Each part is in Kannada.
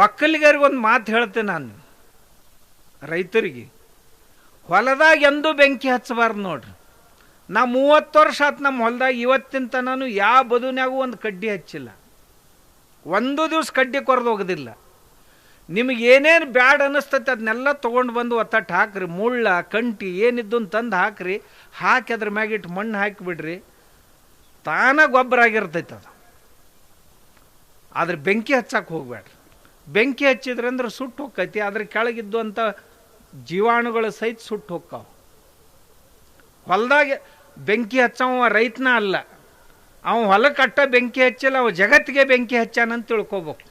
ಒಕ್ಕಲಿಗರಿಗೆ ಒಂದು ಮಾತು ಹೇಳ್ತೇನೆ ನಾನು, ರೈತರಿಗೆ ಹೊಲದಾಗ ಎಂದೂ ಬೆಂಕಿ ಹಚ್ಚಬಾರ್ದು ನೋಡ್ರಿ. ನಾ 30 ವರ್ಷ ಆತು ನಮ್ಮ ಹೊಲದಾಗ, ಇವತ್ತಿನ ತನೂ ಯಾವ ಬದುನ್ಯಾಗೂ ಒಂದು ಕಡ್ಡಿ ಹಚ್ಚಿಲ್ಲ, ಒಂದು ದಿವ್ಸ ಕಡ್ಡಿ ಕೊರೆದು ಹೋಗೋದಿಲ್ಲ. ನಿಮಗೆ ಏನೇನು ಬ್ಯಾಡ್ ಅನ್ನಿಸ್ತೈತೆ ಅದನ್ನೆಲ್ಲ ತೊಗೊಂಡು ಬಂದು ಒತ್ತಟ್ಟು ಹಾಕ್ರಿ, ಮುಳ್ಳ ಕಂಟಿ ಏನಿದ್ದು ತಂದು ಹಾಕ್ರಿ, ಹಾಕಿ ಅದ್ರ ಮ್ಯಾಗಿಟ್ಟು ಮಣ್ಣು ಹಾಕಿಬಿಡ್ರಿ, ತಾನ ಗೊಬ್ಬರ ಆಗಿರ್ತೈತೆ ಅದು. ಆದ್ರೆ ಬೆಂಕಿ ಹಚ್ಚಕ್ಕೆ ಹೋಗ್ಬೇಡ್ರಿ. ಬೆಂಕಿ ಹಚ್ಚಿದ್ರೆ ಅಂದ್ರೆ ಸುಟ್ಟು ಹೋಗ್ತೈತಿ, ಅದ್ರ ಕೆಳಗಿದ್ದು ಅಂತ ಜೀವಾಣುಗಳು ಸಹಿತ ಸುಟ್ಟು ಹೋಗ್ತಾವೆ. ಹೊಲದಾಗ ಬೆಂಕಿ ಹಚ್ಚವ ರೈತನ ಅಲ್ಲ, ಅವ ಹೊಲಕ್ಕೆ ಅಟ್ಟ ಬೆಂಕಿ ಹಚ್ಚಿಲ್ಲ, ಅವ ಜಗತ್ತಿಗೆ ಬೆಂಕಿ ಹಚ್ಚಾನಂತ ತಿಳ್ಕೊಬೇಕು.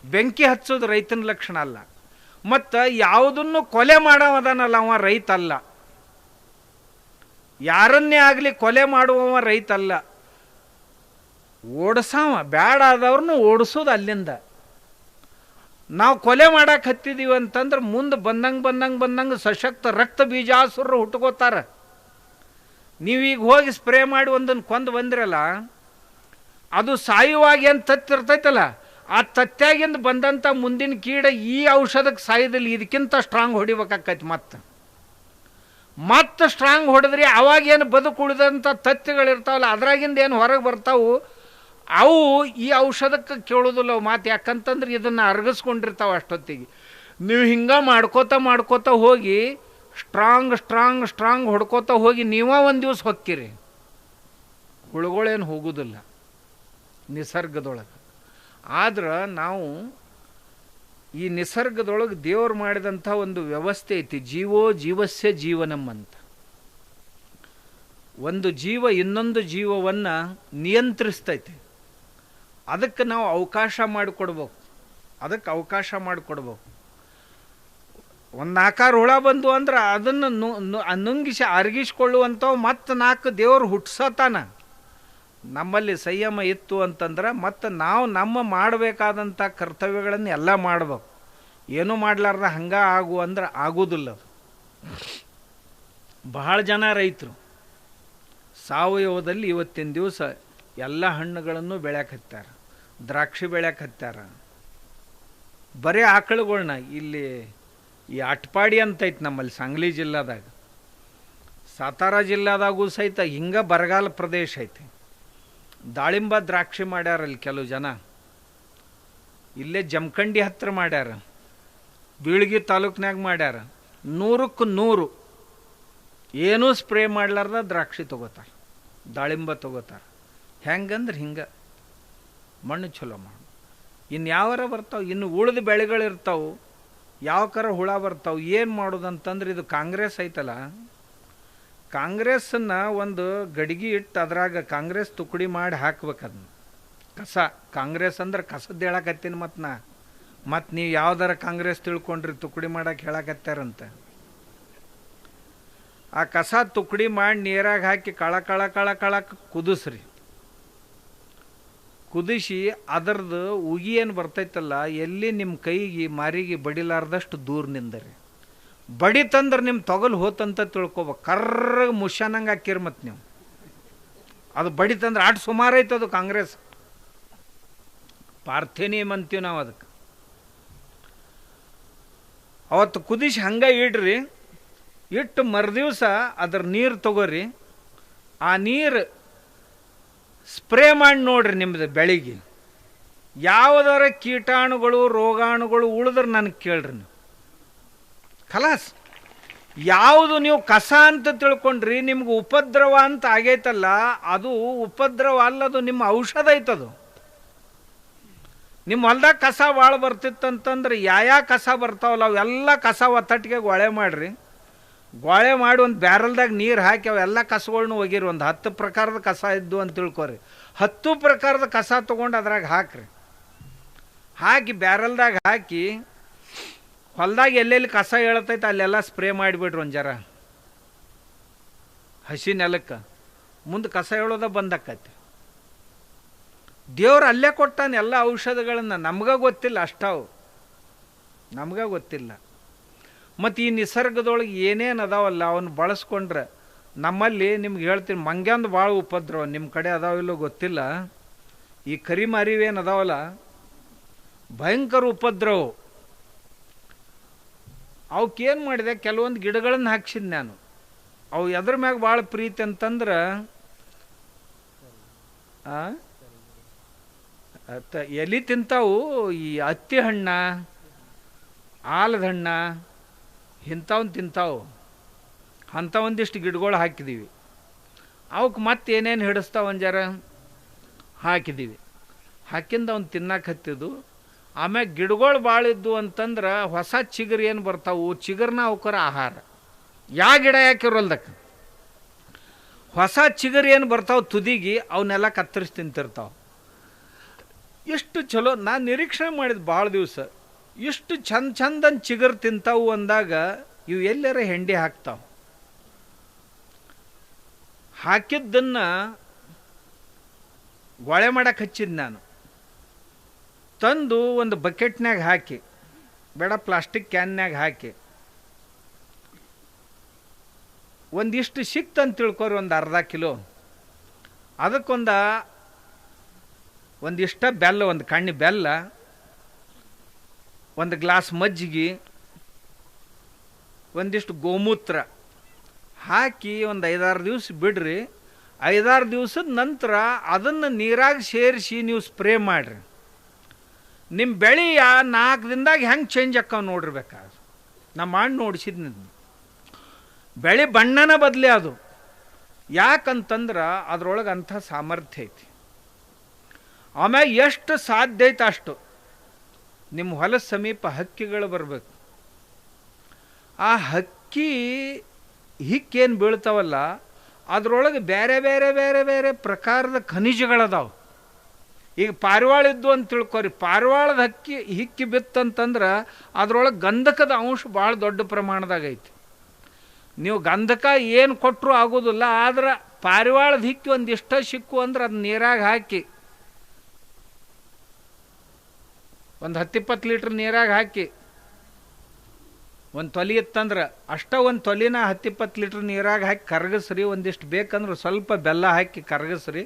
ಬೆಂಕಿ ಹಚ್ಚೋದು ರೈತನ ಲಕ್ಷಣ ಅಲ್ಲ. ಮತ್ತು ಯಾವುದನ್ನು ಕೊಲೆ ಮಾಡೋದನ್ನಲ್ಲ ಅವ ರೈತ ಅಲ್ಲ, ಯಾರನ್ನೇ ಆಗಲಿ ಕೊಲೆ ಮಾಡುವವ ರೈತ ಅಲ್ಲ. ಓಡಿಸವ ಬ್ಯಾಡ ಆದವ್ರನ್ನ ಓಡಿಸೋದು ಅಲ್ಲಿಂದ. ನಾವು ಕೊಲೆ ಮಾಡಕ್ಕೆ ಹತ್ತಿದೀವಿ ಅಂತಂದ್ರೆ ಮುಂದೆ ಬಂದಂಗೆ ಸಶಕ್ತ ರಕ್ತ ಬೀಜಾಸುರರು ಹುಟ್ಕೋತಾರ. ನೀವೀಗ ಹೋಗಿ ಸ್ಪ್ರೇ ಮಾಡಿ ಒಂದನ್ನು ಕೊಂದು ಬಂದಿರಲ್ಲ, ಅದು ಸಾಯುವಾಗಿ ಏನು ತತ್ತಿರ್ತೈತಲ್ಲ, ಆ ತತ್ಯಾಗಿಂದ ಬಂದಂಥ ಮುಂದಿನ ಕೀಡ ಈ ಔಷಧಕ್ಕೆ ಸಾಯೋದಿಲ್ಲ, ಇದಕ್ಕಿಂತ ಸ್ಟ್ರಾಂಗ್ ಹೊಡಿಬೇಕಾಕೈತಿ. ಮತ್ತೆ ಸ್ಟ್ರಾಂಗ್ ಹೊಡೆದ್ರಿ ಅವಾಗೇನು ಬದುಕು ಉಳಿದಂಥ ತತ್ಯಗಳಿರ್ತಾವಲ್ಲ, ಅದ್ರಾಗಿಂದ ಏನು ಹೊರಗೆ ಬರ್ತಾವು, ಅವು ಈ ಔಷಧಕ್ಕೆ ಕೇಳೋದಿಲ್ಲ ಅವು ಮಾತು. ಯಾಕಂತಂದ್ರೆ ಇದನ್ನು ಅರಗಿಸ್ಕೊಂಡಿರ್ತಾವೆ ಅಷ್ಟೊತ್ತಿಗೆ. ನೀವು ಹಿಂಗೆ ಮಾಡ್ಕೋತ ಹೋಗಿ ಸ್ಟ್ರಾಂಗ್ ಹೊಡ್ಕೋತ ಹೋಗಿ ನೀವೇ ಒಂದು ದಿವಸ ಹೊಕ್ಕಿರಿ, ಹುಳುಗಳೇನು ಹೋಗೋದಿಲ್ಲ ನಿಸರ್ಗದೊಳಗೆ. ಆದ್ರೆ ನಾವು ಈ ನಿಸರ್ಗದೊಳಗೆ ದೇವರು ಮಾಡಿದಂಥ ಒಂದು ವ್ಯವಸ್ಥೆ ಐತಿ, ಜೀವೋ ಜೀವಸ್ಯ ಜೀವನಂ ಅಂತ. ಒಂದು ಜೀವ ಇನ್ನೊಂದು ಜೀವವನ್ನು ನಿಯಂತ್ರಿಸ್ತೈತಿ. ಅದಕ್ಕೆ ನಾವು ಅವಕಾಶ ಮಾಡಿಕೊಡ್ಬೇಕು. ಒಂದು 4 ಹುಳ ಬಂದು ಅಂದ್ರೆ ಅದನ್ನು ನುಂಗಿಸಿ ಅರಗಿಸ್ಕೊಳ್ಳುವಂಥವು ಮತ್ತೆ 4 ದೇವರು ಹುಟ್ಸತಾನ. ನಮ್ಮಲ್ಲಿ ಸಂಯಮ ಇತ್ತು ಅಂತಂದ್ರೆ ಮತ್ತೆ ನಾವು ನಮ್ಮ ಮಾಡಬೇಕಾದಂಥ ಕರ್ತವ್ಯಗಳನ್ನು ಎಲ್ಲ ಮಾಡ್ಬೇಕು. ಏನೂ ಮಾಡಲಾರ್ದ ಹಂಗೆ ಅಂದ್ರೆ ಆಗೋದಿಲ್ಲ ಅದು. ಬಹಳ ಜನ ರೈತರು ಸಾವಯವದಲ್ಲಿ ಇವತ್ತಿನ ದಿವಸ ಎಲ್ಲ ಹಣ್ಣುಗಳನ್ನು ಬೆಳ್ಯಾಕೆ ಹತ್ಯಾರ, ದ್ರಾಕ್ಷಿ ಬೆಳ್ಯಾಕೆ ಹತ್ಯಾರ. ಬರೀ ಆಕಳುಗಳ್ನ ಇಲ್ಲಿ ಈ ಅಟ್ಪಾಡಿ ಅಂತೈತೆ ನಮ್ಮಲ್ಲಿ ಸಾಂಗ್ಲಿ ಜಿಲ್ಲಾದಾಗ, ಸಾತಾರ ಜಿಲ್ಲಾದಾಗೂ ಸಹಿತ ಹಿಂಗೆ ಬರಗಾಲ ಪ್ರದೇಶ ಐತಿ. ದಾಳಿಂಬ ದ್ರಾಕ್ಷಿ ಮಾಡ್ಯಾರಲ್ಲಿ ಕೆಲವು ಜನ, ಇಲ್ಲೇ ಜಮಖಂಡಿ ಹತ್ರ ಮಾಡ್ಯಾರ, ಬೀಳ್ಗಿ ತಾಲೂಕಿನಾಗ ಮಾಡ್ಯಾರ. 100ಕ್ಕೆ 100 ಏನೂ ಸ್ಪ್ರೇ ಮಾಡ್ಲಾರ್ದ ದ್ರಾಕ್ಷಿ ತೊಗೋತಾರೆ, ದಾಳಿಂಬ ತೊಗೋತಾರೆ. ಹೆಂಗಂದ್ರೆ ಹಿಂಗೆ ಮಣ್ಣು ಚಲೋ ಮಾಡು. ಇನ್ನು ಯಾವಾರ ಬರ್ತಾವೆ, ಇನ್ನು ಉಳಿದ ಬೆಳೆಗಳಿರ್ತಾವೆ, ಯಾವ ಕರ ಹುಳ ಬರ್ತಾವೆ. ಏನು ಮಾಡೋದಂತಂದ್ರೆ ಇದು ಕಾಂಗ್ರೆಸ್ ಐತಲ್ಲ, ಕಾಂಗ್ರೆಸ್ಸನ್ನು ಒಂದು ಗಡಿಗೆ ಇಟ್ಟು ಅದ್ರಾಗ ಕಾಂಗ್ರೆಸ್ ತುಕಡಿ ಮಾಡಿ ಹಾಕ್ಬೇಕು. ಅದನ್ನ ಕಸ, ಕಾಂಗ್ರೆಸ್ ಅಂದ್ರೆ ಕಸದ್ದು ಹೇಳಕತ್ತೀನಿ. ಮತ್ತು ನೀವು ಯಾವ್ದಾರ ಕಾಂಗ್ರೆಸ್ ತಿಳ್ಕೊಂಡ್ರಿ ತುಕಡಿ ಮಾಡಕ್ಕೆ ಹೇಳಕತ್ತಾರಂತ. ಆ ಕಸ ತುಕಡಿ ಮಾಡಿ ನೀರಾಗ ಹಾಕಿ ಕಳ ಕುದಿಸ್ರಿ. ಕುದಿಸಿ ಅದರದ್ದು ಉಗಿ ಏನು ಬರ್ತೈತಲ್ಲ, ಎಲ್ಲಿ ನಿಮ್ಮ ಕೈಗೆ ಮಾರಿಗೆ ಬಡಿಲಾರ್ದಷ್ಟು ದೂರ ನಿಂದರಿ. ಬಡಿತಂದ್ರೆ ನಿಮ್ಮ ತೊಗಲು ಹೋತಂತ ತಿಳ್ಕೊಬೇಕು. ಕರ್ರಗೆ ಮುಷ್ಯಾನಂಗೆ ಹಾಕಿರಿ. ಮತ್ತು ನೀವು ಅದು ಬಡಿತಂದ್ರೆ ಆಟ ಸುಮಾರು ಐತೆ. ಅದು ಕಾಂಗ್ರೆಸ್ ಪಾರ್ಥೇನಿಯಮ್ ಅಂತೀವಿ ನಾವು ಅದಕ್ಕೆ. ಅವತ್ತು ಕುದಿಸಿ ಹಂಗೆ ಇಡ್ರಿ. ಇಟ್ಟು ಮರುದಿವ್ಸ ಅದ್ರ ನೀರು ತಗೋರಿ. ಆ ನೀರು ಸ್ಪ್ರೇ ಮಾಡಿ ನೋಡ್ರಿ ನಿಮ್ಮದು ಬೆಳಿಗ್ಗೆ. ಯಾವುದಾರ ಕೀಟಾಣುಗಳು ರೋಗಾಣುಗಳು ಉಳಿದ್ರೆ ನನಗೆ ಕೇಳ್ರಿ. ನೀವು ಖಲಾಸ್. ಯಾವುದು ನೀವು ಕಸ ಅಂತ ತಿಳ್ಕೊಂಡ್ರಿ ನಿಮ್ಗೆ ಉಪದ್ರವ ಅಂತ ಆಗೈತಲ್ಲ, ಅದು ಉಪದ್ರವ ಅಲ್ಲದು, ನಿಮ್ಮ ಔಷಧ ಐತದು. ನಿಮ್ಮ ಹೊಲ್ದಾಗ ಕಸ ಭಾಳ ಬರ್ತಿತ್ತಂತಂದ್ರೆ ಯಾವ ಕಸ ಬರ್ತಾವಲ್ಲ ಅವೆಲ್ಲ ಕಸ ಒತ್ತಟ್ಟಿಗೆ ಗೊಳೆ ಮಾಡಿರಿ. ಗೊಳೆ ಮಾಡಿ ಒಂದು ಬ್ಯಾರಲ್ದಾಗ ನೀರು ಹಾಕಿ ಅವೆಲ್ಲ ಕಸಗಳ್ನು ಒಗಿರಿ. ಒಂದು 10 ಪ್ರಕಾರದ ಕಸ ಇದ್ದು ಅಂತ ತಿಳ್ಕೊರಿ. 10 ಪ್ರಕಾರದ ಕಸ ತೊಗೊಂಡು ಅದ್ರಾಗ ಹಾಕ್ರಿ. ಹಾಕಿ ಬ್ಯಾರಲ್ದಾಗ ಹಾಕಿ ಹೊಲ್ದಾಗ ಎಲ್ಲೆಲ್ಲಿ ಕಸ ಹೇಳ್ತೈತೆ ಅಲ್ಲೆಲ್ಲ ಸ್ಪ್ರೇ ಮಾಡಿಬಿಡ್ರಿ. ಒಂದು ಜರ ಹಸಿ ನೆಲಕ್ಕೆ ಮುಂದೆ ಕಸ ಹೇಳೋದ ಬಂದಾಕೈತಿ. ದೇವ್ರು ಅಲ್ಲೇ ಕೊಟ್ಟಾನೆ ಎಲ್ಲ ಔಷಧಗಳನ್ನು. ನಮ್ಗೆ ಗೊತ್ತಿಲ್ಲ ಅಷ್ಟಾವು, ನಮ್ಗೆ ಗೊತ್ತಿಲ್ಲ. ಮತ್ತು ಈ ನಿಸರ್ಗದೊಳಗೆ ಏನೇನು ಅದಾವಲ್ಲ ಅವನ್ನ ಬಳಸ್ಕೊಂಡ್ರೆ ನಮ್ಮಲ್ಲಿ ನಿಮ್ಗೆ ಹೇಳ್ತೀನಿ, ಮಂಗ್ಯಾಂದು ಭಾಳ ಉಪದ್ರವ. ನಿಮ್ಮ ಕಡೆ ಅದಾವಿಲ್ಲೋ ಗೊತ್ತಿಲ್ಲ. ಈ ಕರಿಮಾರಿವೇನು ಅದಾವಲ್ಲ ಭಯಂಕರ ಉಪದ್ರವ. ಅವಕ್ಕೇನು ಮಾಡಿದೆ, ಕೆಲವೊಂದು ಗಿಡಗಳನ್ನು ಹಾಕ್ಸಿದ್ ನಾನು. ಅವು ಎದ್ರ ಮ್ಯಾಗ ಭಾಳ ಪ್ರೀತಿ ಅಂತಂದ್ರೆ ಎಲಿ ತಿಂತಾವು. ಈ ಹತ್ತಿ ಹಣ್ಣ, ಆಲದ ಹಣ್ಣ ಇಂಥವನ್ನ ತಿಂತಾವು. ಅಂಥ ಒಂದಿಷ್ಟು ಗಿಡಗಳು ಹಾಕಿದ್ದೀವಿ. ಅವಕ್ಕೆ ಮತ್ತೆ ಏನೇನು ಹಿಡಿಸ್ತಾವ ಒಂಜಾರ ಹಾಕಿದ್ದೀವಿ. ಹಾಕಿಂದ ಅವ್ನು ತಿನ್ನಕ್ಕೆ ಹತ್ತಿದ್ದು. ಆಮ್ಯಾಗ ಗಿಡಗಳು ಭಾಳ ಇದ್ದು ಅಂತಂದ್ರೆ ಹೊಸ ಚಿಗುರು ಏನು ಬರ್ತಾವು, ಚಿಗುರ್ನ ಅವಕ್ಕರ ಆಹಾರ. ಯಾವ ಗಿಡ ಯಾಕಿರೋಲ್ದಕ್ಕೆ ಹೊಸ ಚಿಗುರು ಏನು ಬರ್ತಾವೆ ತುದಿಗೆ, ಅವನ್ನೆಲ್ಲ ಕತ್ತರಿಸಿ ತಿಂತಿರ್ತಾವೆ. ಎಷ್ಟು ಚಲೋ. ನಾನು ನಿರೀಕ್ಷಣೆ ಮಾಡಿದ್ದು ಭಾಳ ದಿವಸ, ಇಷ್ಟು ಚಂದನ್ ಚಿಗುರು ತಿಂತಾವು ಅಂದಾಗ ಇವು ಎಲ್ಲರ ಹೆಂಡಿ ಹಾಕ್ತಾವೆ. ಹಾಕಿದ್ದನ್ನು ಗೊಳೆ ಮಾಡಕ್ಕೆ ಹಚ್ಚಿದ್ದು ನಾನು. ತಂದು ಒಂದು ಬಕೆಟ್ನಾಗ ಹಾಕಿ, ಬೇಡ ಪ್ಲಾಸ್ಟಿಕ್ ಕ್ಯಾನ್ಯಾಗ ಹಾಕಿ, ಒಂದಿಷ್ಟು ಸಿಕ್ತಂತ ತಿಳ್ಕೊರಿ, ಒಂದು ಅರ್ಧ ಕಿಲೋ. ಒಂದಿಷ್ಟ ಬೆಲ್ಲ, ಒಂದು ಕಣ್ಣಿ ಬೆಲ್ಲ, ಒಂದು ಗ್ಲಾಸ್ ಮಜ್ಜಿಗೆ, ಒಂದಿಷ್ಟು ಗೋಮೂತ್ರ ಹಾಕಿ ಒಂದು 5-6 ದಿವಸ ಬಿಡ್ರಿ. 5-6 ದಿವಸದ ನಂತರ ಅದನ್ನು ನೀರಾಗ ಸೇರಿಸಿ ನೀವು ಸ್ಪ್ರೇ ಮಾಡಿರಿ. ನಿಮ್ಮ ಬೆಳೆ 4 ದಿನದಾಗ ಹೆಂಗೆ ಚೇಂಜ್ ಆಕ್ಕಾವ ನೋಡಿರ್ಬೇಕಾದ್ರೆ. ನಾ ಮಾಡಿ ನೋಡಿಸಿದ್ನಿ. ಬೆಳೆ ಬಣ್ಣನ ಬದಲೇ ಅದು. ಯಾಕಂತಂದ್ರೆ ಅದ್ರೊಳಗೆ ಅಂಥ ಸಾಮರ್ಥ್ಯ ಐತಿ. ಆಮ್ಯಾಗ ಎಷ್ಟು ಸಾಧ್ಯ ಐತೆ ಅಷ್ಟು ನಿಮ್ಮ ಹೊಲದ ಸಮೀಪ ಹಕ್ಕಿಗಳು ಬರಬೇಕು. ಆ ಹಕ್ಕಿ ಹಿಕ್ಕೇನು ಬೀಳ್ತಾವಲ್ಲ, ಅದರೊಳಗೆ ಬೇರೆ ಬೇರೆ ಬೇರೆ ಬೇರೆ ಪ್ರಕಾರದ ಖನಿಜಗಳದಾವೆ. ಈಗ ಪಾರಿವಾಳ ಇದ್ದು ಅಂತ ತಿಳ್ಕೊರಿ, ಪಾರಿವಾಳದ ಹಿಕ್ಕಿ ಬಿತ್ತಂತಂದ್ರೆ ಅದರೊಳಗೆ ಗಂಧಕದ ಅಂಶ ಭಾಳ ದೊಡ್ಡ ಪ್ರಮಾಣದಾಗ ಐತಿ. ನೀವು ಗಂಧಕ ಏನು ಕೊಟ್ಟರು ಆಗೋದಿಲ್ಲ. ಆದ್ರೆ ಪಾರಿವಾಳದ ಹಿಕ್ಕಿ ಒಂದಿಷ್ಟ ಸಿಕ್ಕು ಅಂದ್ರೆ ಅದು ನೀರಾಗ ಹಾಕಿ, ಒಂದು 10-20 ಲೀಟ್ರ್ ನೀರಾಗ ಹಾಕಿ, ಒಂದು ತೊಲಿ ಇತ್ತಂದ್ರೆ ಒಂದು ತೊಲಿನ 10-20 ಲೀಟ್ರ್ ನೀರಾಗ ಹಾಕಿ ಕರಗಿಸ್ರಿ. ಒಂದಿಷ್ಟು ಬೇಕಂದ್ರೆ ಸ್ವಲ್ಪ ಬೆಲ್ಲ ಹಾಕಿ ಕರಗಿಸ್ರಿ.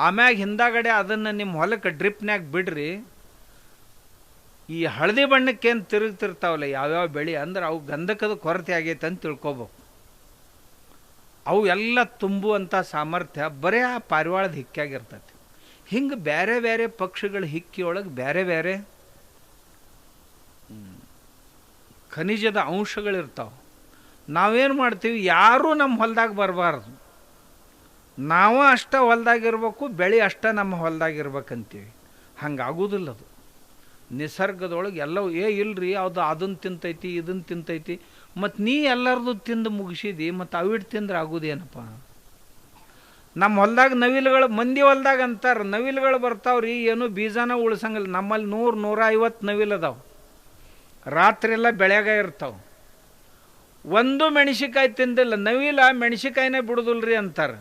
ಆಮ್ಯಾಗ ಹಿಂದಾಗಡೆ ಅದನ್ನು ನಿಮ್ಮ ಹೊಲಕ್ಕೆ ಡ್ರಿಪ್ನ್ಯಾಗ ಬಿಡ್ರಿ. ಈ ಹಳದಿ ಬಣ್ಣಕ್ಕೇನು ತಿರುಗ್ತಿರ್ತಾವಲ್ಲ ಯಾವ್ಯಾವ ಬೆಳೆ ಅಂದ್ರೆ ಅವು ಗಂಧಕದ ಕೊರತೆ ಆಗೈತೆ ಅಂತ ತಿಳ್ಕೊಬೇಕು. ಅವು ಎಲ್ಲ ತುಂಬುವಂಥ ಸಾಮರ್ಥ್ಯ ಬರೀ ಆ ಪಾರಿವಾಳದ ಹಿಕ್ಕಾಗಿರ್ತೈತಿ. ಹಿಂಗೆ ಬೇರೆ ಬೇರೆ ಪಕ್ಷಿಗಳ ಹಿಕ್ಕಿಯೊಳಗೆ ಬೇರೆ ಬೇರೆ ಖನಿಜದ ಅಂಶಗಳಿರ್ತಾವೆ. ನಾವೇನು ಮಾಡ್ತೀವಿ, ಯಾರೂ ನಮ್ಮ ಹೊಲದಾಗ ಬರಬಾರ್ದು, ನಾವು ಅಷ್ಟ ಹೊಲದಾಗಿರ್ಬೇಕು, ಬೆಳೆ ಅಷ್ಟ ನಮ್ಮ ಹೊಲದಾಗಿರ್ಬೇಕಂತೀವಿ. ಹಂಗಾಗೋದಿಲ್ಲ. ಅದು ನಿಸರ್ಗದೊಳಗೆ ಎಲ್ಲವೂ ಇಲ್ರಿ, ಅದು ಅದನ್ನು ತಿಂತೈತಿ, ಇದನ್ನು ತಿಂತೈತಿ. ಮತ್ತು ನೀ ಎಲ್ಲರದು ತಿಂದು ಮುಗಿಸಿದಿ, ಮತ್ತು ಅವಿಟ್ಟು ತಿಂದ್ರೆ ಆಗೋದೇನಪ್ಪ. ನಮ್ಮ ಹೊಲದಾಗ ನವಿಲುಗಳು, ಮಂದಿ ಹೊಲದಾಗ ಅಂತಾರೆ ನವಿಲುಗಳು ಬರ್ತಾವ್ರಿ, ಏನು ಬೀಜನ ಉಳ್ಸಂಗಿಲ್ಲ. ನಮ್ಮಲ್ಲಿ 100-150 ನವಿಲು ಅದಾವೆ. ರಾತ್ರಿ ಎಲ್ಲ ಬೆಳೆಯಾಗ ಇರ್ತಾವೆ. ಒಂದು ಮೆಣಸಿಕಾಯಿ ತಿಂದಿಲ್ಲ. ನವಿಲ ಮೆಣಸಿಕಾಯಿನೇ ಬಿಡುದಿಲ್ರಿ ಅಂತಾರೆ.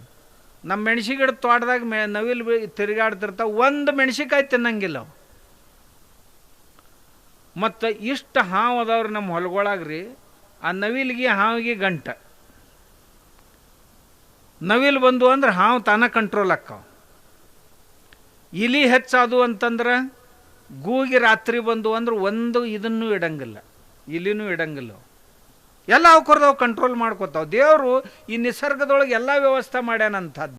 ನಮ್ಮ ಮೆಣಸಿ ಗಿಡ ತೋಟದಾಗ ನವಿಲು ತಿರುಗಾಡ್ತಿರ್ತಾವೆ, ಒಂದು ಮೆಣಸಿಕಾಯಿ ತಿನ್ನಂಗಿಲ್ಲ ಅವು. ಮತ್ತು ಇಷ್ಟು ಹಾವು ಅದಾವ್ರಿ ನಮ್ಮ ಹೊಲಗೊಳಗ್ರಿ. ಆ ನವಿಲಿಗೆ ಹಾವಿಗೆ ಗಂಟ. ನವಿಲು ಬಂದು ಅಂದ್ರೆ ಹಾವು ತಾನ ಕಂಟ್ರೋಲ್ ಆಕ್ಕಾವ. ಇಲಿ ಹೆಚ್ಚಾದು ಅಂತಂದ್ರೆ, ಗೂಗಿ ರಾತ್ರಿ ಬಂದು ಅಂದ್ರೆ ಒಂದು ಇದನ್ನು ಇಡಂಗಿಲ್ಲ, ಇಲಿನೂ ಇಡಂಗಿಲ್ಲ. ಎಲ್ಲ ಅವಕರ್ದವು ಕಂಟ್ರೋಲ್ ಮಾಡ್ಕೋತಾವೆ. ದೇವರು ಈ ನಿಸರ್ಗದೊಳಗೆ ಎಲ್ಲ ವ್ಯವಸ್ಥೆ ಮಾಡ್ಯಾನಂಥದ್ದು.